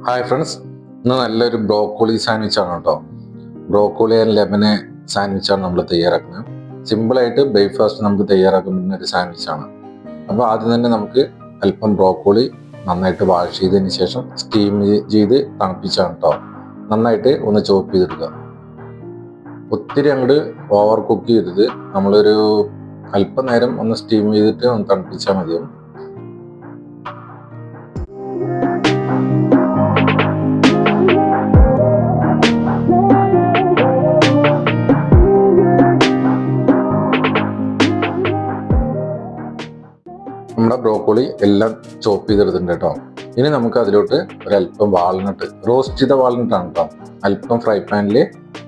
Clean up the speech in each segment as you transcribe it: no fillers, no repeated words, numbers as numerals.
Hi friends, ഇന്ന് നല്ലൊരു broccoli സാൻഡ്വിച്ചാണ് കേട്ടോ. ബ്രോക്കോളി ആൻഡ് ലെമന് സാൻഡ്വിച്ചാണ് നമ്മൾ തയ്യാറാക്കുന്നത്. സിമ്പിളായിട്ട് ബ്രേക്ക്ഫാസ്റ്റ് നമുക്ക് തയ്യാറാക്കാൻ പറ്റുന്ന ഒരു സാൻഡ്വിച്ചാണ്. അപ്പോൾ ആദ്യം തന്നെ നമുക്ക് അല്പം ബ്രോക്കോളി നന്നായിട്ട് വാഷ് ചെയ്തതിന് ശേഷം സ്റ്റീം ചെയ്ത് തണുപ്പിച്ചാണ് കേട്ടോ. നന്നായിട്ട് ഒന്ന് ചോപ്പ് ചെയ്തെടുക്കുക. ഒത്തിരി അങ്ങോട്ട് ഓവർ കുക്ക് ചെയ്തത് നമ്മളൊരു അല്പനേരം ഒന്ന് സ്റ്റീം ചെയ്തിട്ട് ഒന്ന് തണുപ്പിച്ചാൽ മതിയാവും. നമ്മുടെ ബ്രോക്കോളി എല്ലാം ചോപ്പ് ചെയ്തെടുത്തിട്ടുണ്ട് കേട്ടോ. ഇനി നമുക്ക് അതിലോട്ട് ഒരല്പം വാൾനട്ട്, റോസ്റ്റ് ചെയ്ത വാൾനട്ടാണ് കേട്ടോ. അല്പം ഫ്രൈ പാനിൽ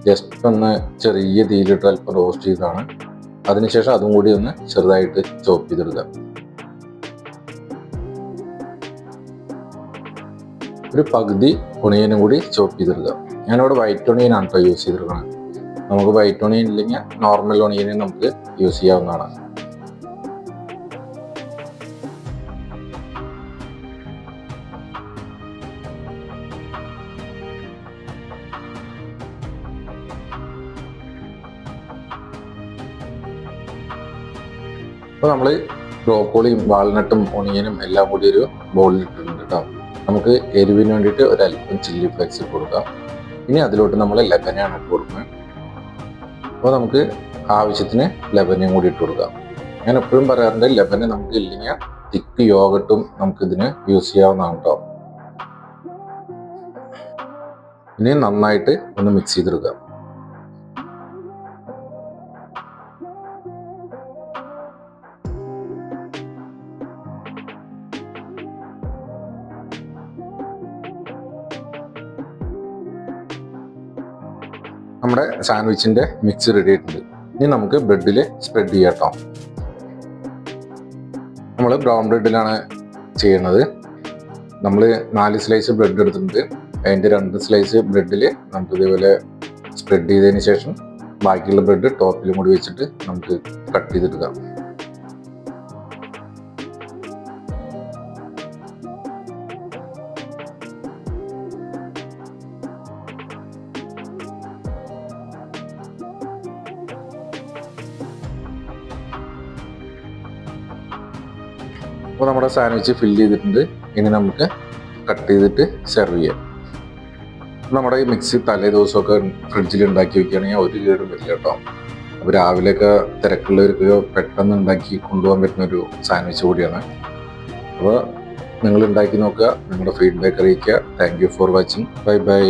ജസ്റ്റ് ഒന്ന് ചെറിയ തീയിലിട്ട് അല്പം റോസ്റ്റ് ചെയ്തതാണ്. അതിനുശേഷം അതും കൂടി ഒന്ന് ചെറുതായിട്ട് ചോപ്പ് ചെയ്തെടുക്കുക. ഒരു പകുതി ഒണിയനും കൂടി ചോപ്പ് ചെയ്തെടുക്കുക. ഞാനിവിടെ വൈറ്റ് ഒണിയനാണ് കേട്ടോ യൂസ് ചെയ്തെടുക്കുന്നത്. നമുക്ക് വൈറ്റ് ഒണിയൻ ഇല്ലെങ്കിൽ നോർമൽ ഒണിയനും നമുക്ക് യൂസ് ചെയ്യാവുന്നതാണ്. അപ്പോൾ നമ്മൾ ബ്രോക്കോളിയും വാൾനട്ടും ഒണിയനും എല്ലാം കൂടി ഒരു ബോളിൽ ഇട്ടിട്ടുണ്ട് കേട്ടോ. നമുക്ക് എരിവിന് വേണ്ടിയിട്ട് ഒരല്പം ചില്ലി ഫ്ലേക്സ് ഇട്ട് കൊടുക്കാം. ഇനി അതിലോട്ട് നമ്മൾ ലെബനയാണ് ഇട്ട് കൊടുക്കുന്നത്. അപ്പോൾ നമുക്ക് ആവശ്യത്തിന് ലെബനയും കൂടി ഇട്ട് കൊടുക്കാം. ഞാൻ എപ്പോഴും പറയാറുണ്ട്, ലെബന നമുക്ക് ഇല്ലെങ്കിൽ തിക്ക് യോഗട്ടും നമുക്കിതിന് യൂസ് ചെയ്യാവുന്നതാണ് കേട്ടോ. ഇനി നന്നായിട്ട് ഒന്ന് മിക്സ് ചെയ്തെടുക്കാം. നമ്മുടെ സാൻഡ്വിച്ചിൻ്റെ മിക്സ് റെഡി ആയിട്ടുണ്ട്. ഇനി നമുക്ക് ബ്രെഡിൽ സ്പ്രെഡ് ചെയ്യാം കേട്ടോ. നമ്മൾ ബ്രൗൺ ബ്രെഡിലാണ് ചെയ്യുന്നത്. നമ്മൾ 4 സ്ലൈസ് ബ്രെഡ് എടുത്തിട്ടുണ്ട്. അതിൻ്റെ 2 സ്ലൈസ് ബ്രെഡിൽ നമുക്ക് ഇതേപോലെ സ്പ്രെഡ് ചെയ്തതിന് ശേഷം ബാക്കിയുള്ള ബ്രെഡ് ടോപ്പിലും കൂടി വെച്ചിട്ട് നമുക്ക് കട്ട് ചെയ്തെടുക്കാം. അപ്പോൾ നമ്മുടെ സാൻഡ്വിച്ച് ഫില്ല് ചെയ്തിട്ടുണ്ട്. ഇനി നമുക്ക് കട്ട് ചെയ്തിട്ട് സെർവ് ചെയ്യാം. നമ്മുടെ ഈ മിക്സി തലേ ദിവസമൊക്കെ ഫ്രിഡ്ജിൽ ഉണ്ടാക്കി വെക്കുകയാണെങ്കിൽ ഒരു കേടും വരില്ല കേട്ടോ. അപ്പോൾ രാവിലെയൊക്കെ തിരക്കുള്ളവർക്ക് പെട്ടെന്ന് ഉണ്ടാക്കി കൊണ്ടുപോകാൻ പറ്റുന്ന ഒരു സാൻഡ്വിച്ച് കൂടിയാണ്. അപ്പോൾ നിങ്ങൾ ഉണ്ടാക്കി നോക്കുക, നിങ്ങളുടെ ഫീഡ്ബാക്ക് അറിയിക്കുക. Thank you for watching. Bye bye.